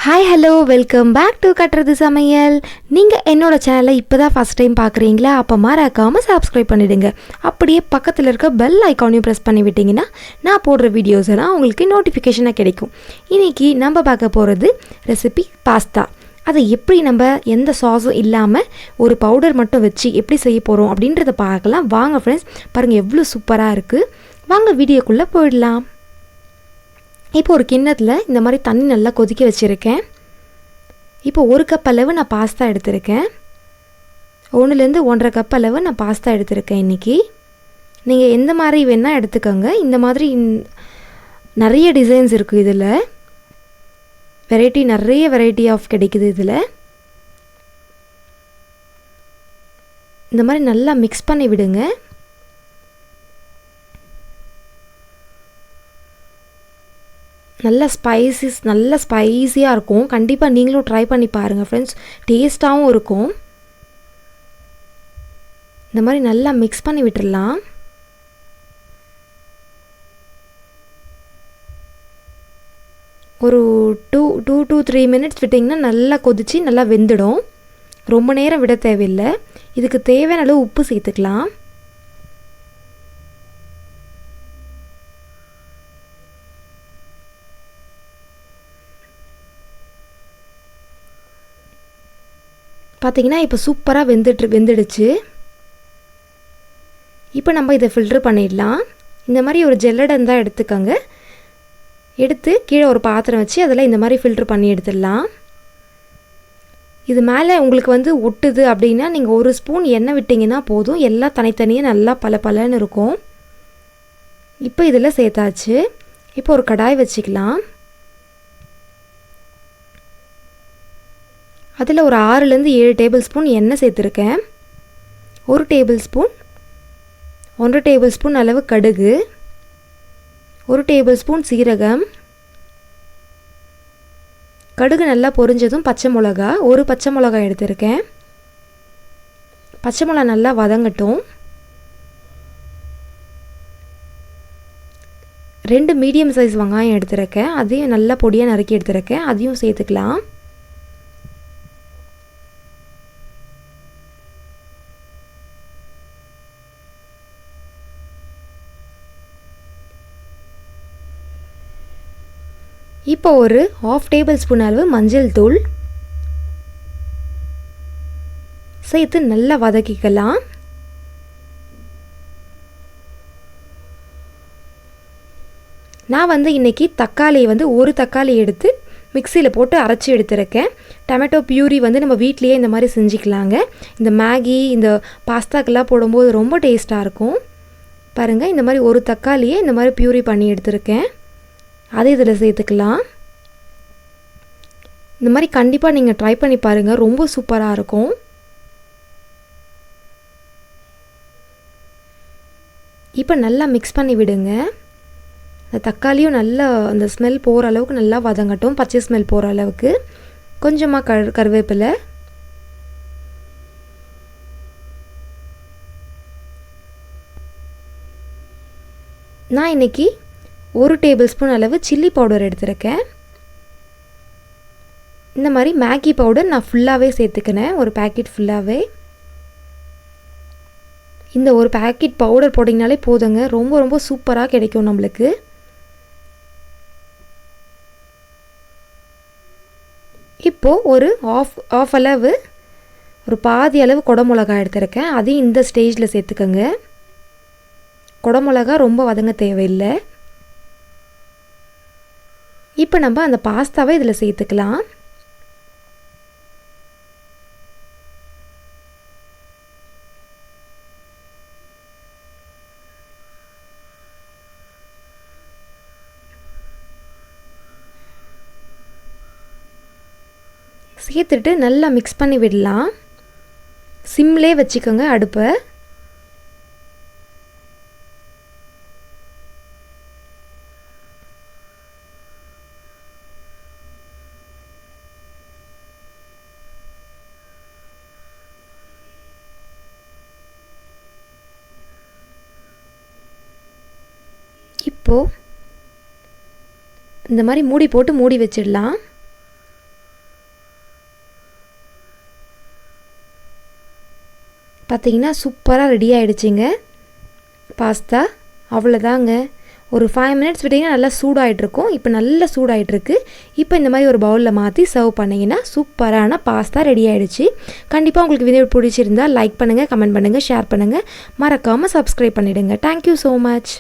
Hi hello welcome back to கட்டுறது சமையல். நீங்கள் என்னோடய சேனலை இப்போ தான் ஃபஸ்ட் டைம் பார்க்குறீங்களா? அப்போ மறக்காமல் சப்ஸ்கிரைப் பண்ணிவிடுங்க. அப்படியே பக்கத்தில் இருக்க பெல் ஐக்கானையும் ப்ரெஸ் பண்ணி விட்டிங்கன்னா நான் போடுற வீடியோஸ் எல்லாம் உங்களுக்கு நோட்டிஃபிகேஷனாக கிடைக்கும். இன்றைக்கி நம்ம பார்க்க போகிறது ரெசிபி பாஸ்தா. அதை எப்படி நம்ம எந்த சாஸும் இல்லாமல் ஒரு பவுடர் மட்டும் வச்சு எப்படி செய்ய போகிறோம் அப்படின்றத பார்க்கலாம். வாங்க ஃப்ரெண்ட்ஸ், பாருங்கள் எவ்வளோ சூப்பராக இருக்குது. வாங்க வீடியோக்குள்ளே போயிடலாம். இப்போ ஒரு கிண்ணத்தில் இந்த மாதிரி தண்ணி நல்லா கொதிக்க வச்சுருக்கேன். இப்போ 1 கப் அளவு நான் பாஸ்தா எடுத்திருக்கேன். 1லேருந்து 1.5 கப் அளவு நான் பாஸ்தா எடுத்திருக்கேன். இன்றைக்கி நீங்கள் எந்த மாதிரி வேணால் எடுத்துக்கோங்க. இந்த மாதிரி நிறைய டிசைன்ஸ் இருக்குது. இதில் நிறைய வெரைட்டி ஆஃப் கிடைக்குது. இதில் இந்த மாதிரி நல்லா மிக்ஸ் பண்ணி விடுங்க. நல்ல ஸ்பைஸியாக இருக்கும். கண்டிப்பாக நீங்களும் ட்ரை பண்ணி பாருங்கள் ஃப்ரெண்ட்ஸ். டேஸ்ட்டாகவும் இருக்கும். இந்த மாதிரி நல்லா மிக்ஸ் பண்ணி விட்டுடலாம். ஒரு 2 to 3 மினிட்ஸ் விட்டிங்கன்னா நல்லா கொதித்து நல்லா வெந்துடும். ரொம்ப நேரம் விட தேவையில்லை. இதுக்கு தேவையான அளவு உப்பு சேர்த்துக்கலாம். பார்த்திங்கன்னா இப்போ சூப்பராக வெந்துடுச்சு. இப்போ நம்ம இதை ஃபில்ட்ரு பண்ணிடலாம். இந்த மாதிரி ஒரு ஜெல்லடன் தான் எடுத்துக்கோங்க. எடுத்து கீழே ஒரு பாத்திரம் வச்சு அதில் இந்த மாதிரி ஃபில்ட்ரு பண்ணி எடுத்துடலாம். இது மேலே உங்களுக்கு ஒட்டுது அப்படின்னா நீங்கள் 1 ஸ்பூன் எண்ணெய் விட்டிங்கன்னா போதும். எல்லாம் தனித்தனியாக நல்லா பலன்னு இருக்கும். இப்போ இதில் சேர்த்தாச்சு. இப்போ ஒரு கடாய் வச்சுக்கலாம். அதில் ஒரு 6லேருந்து 7 டேபிள் ஸ்பூன் எண்ணெய் சேர்த்துருக்கேன். 1 டேபிள் ஸ்பூன் 1 டேபிள் ஸ்பூன் அளவு கடுகு, 1 டேபிள் ஸ்பூன் சீரகம். கடுகு நல்லா பொரிஞ்சதும் பச்சை மிளகா, 1 பச்சை மிளகா எடுத்திருக்கேன். பச்சை மிளகா நல்லா வதங்கட்டும். 2 மீடியம் சைஸ் வெங்காயம் எடுத்திருக்கேன். அதையும் நல்லா பொடியாக நறுக்கி எடுத்திருக்கேன். அதையும் சேர்த்துக்கலாம். இப்போ ஒரு 1/2 டேபிள் ஸ்பூன் அளவு மஞ்சள் தூள் சேர்த்து நல்லா வதக்கிக்கலாம். நான் இன்றைக்கி தக்காளியை 1 தக்காளி எடுத்து மிக்சியில் போட்டு அரைச்சி எடுத்துருக்கேன். டொமேட்டோ பியூரி நம்ம வீட்லேயே இந்த மாதிரி செஞ்சுக்கலாங்க. இந்த மேகி இந்த பாஸ்தாக்கெல்லாம் போடும்போது ரொம்ப டேஸ்ட்டாக இருக்கும். பாருங்கள், இந்த மாதிரி 1 தக்காளியை இந்த மாதிரி பியூரி பண்ணி எடுத்துருக்கேன். அதை இதில் சேர்த்துக்கலாம். இந்த மாதிரி கண்டிப்பாக நீங்கள் ட்ரை பண்ணி பாருங்கள். ரொம்ப சூப்பராக இருக்கும். இப்போ நல்லா மிக்ஸ் பண்ணி விடுங்க. அந்த தக்காளியும் நல்லா அந்த ஸ்மெல் போகிற அளவுக்கு நல்லா வதங்கட்டும். பச்சை ஸ்மெல் போகிற அளவுக்கு. கொஞ்சமாக கருவேப்பிலை, நான் இன்றைக்கி 1 டேபிள் ஸ்பூன் அளவு சில்லி பவுடர் எடுத்திருக்கேன். இந்த மாதிரி மேகி பவுடர் நான் ஃபுல்லாகவே சேர்த்துக்கினேன். ஒரு பேக்கெட் ஃபுல்லாகவே. இந்த ஒரு பேக்கெட் பவுடர் போட்டிங்கனாலே போதுங்க. ரொம்ப சூப்பராக கிடைக்கும் நம்மளுக்கு. இப்போது ஒரு ஆஃப் அளவு ஒரு பாதி அளவு குடமிளகா எடுத்திருக்கேன். அதையும் இந்த ஸ்டேஜில் சேர்த்துக்கோங்க. குடமிளகா ரொம்ப வதங்க தேவையில்லை. இப்போ நம்ம அந்த பாஸ்தாவை இதில் சேர்த்துக்கலாம். சேர்த்துட்டு நல்லா மிக்ஸ் பண்ணி விடலாம். சிம்லே வச்சுக்கோங்க அடுப்பை. இப்போது இந்த மாதிரி மூடி போட்டு மூடி வச்சிடலாம். பார்த்தீங்கன்னா சூப்பராக ரெடி ஆகிடுச்சிங்க பாஸ்தா. அவ்வளோதாங்க. ஒரு 5 மினிட்ஸ் விட்டிங்கன்னா நல்லா சூடாகிட்ருக்கும். இப்போ நல்லா சூடாகிட்ருக்கு. இப்போ இந்த மாதிரி ஒரு பவுலில் மாற்றி சர்வ் பண்ணிங்கன்னா சூப்பரான பாஸ்தா ரெடி ஆகிடுச்சு. கண்டிப்பாக உங்களுக்கு வீடியோ பிடிச்சிருந்தால் லைக் பண்ணுங்கள், கமெண்ட் பண்ணுங்கள், ஷேர் பண்ணுங்கள், மறக்காமல் சப்ஸ்கிரைப் பண்ணிவிடுங்க. Thank you so much.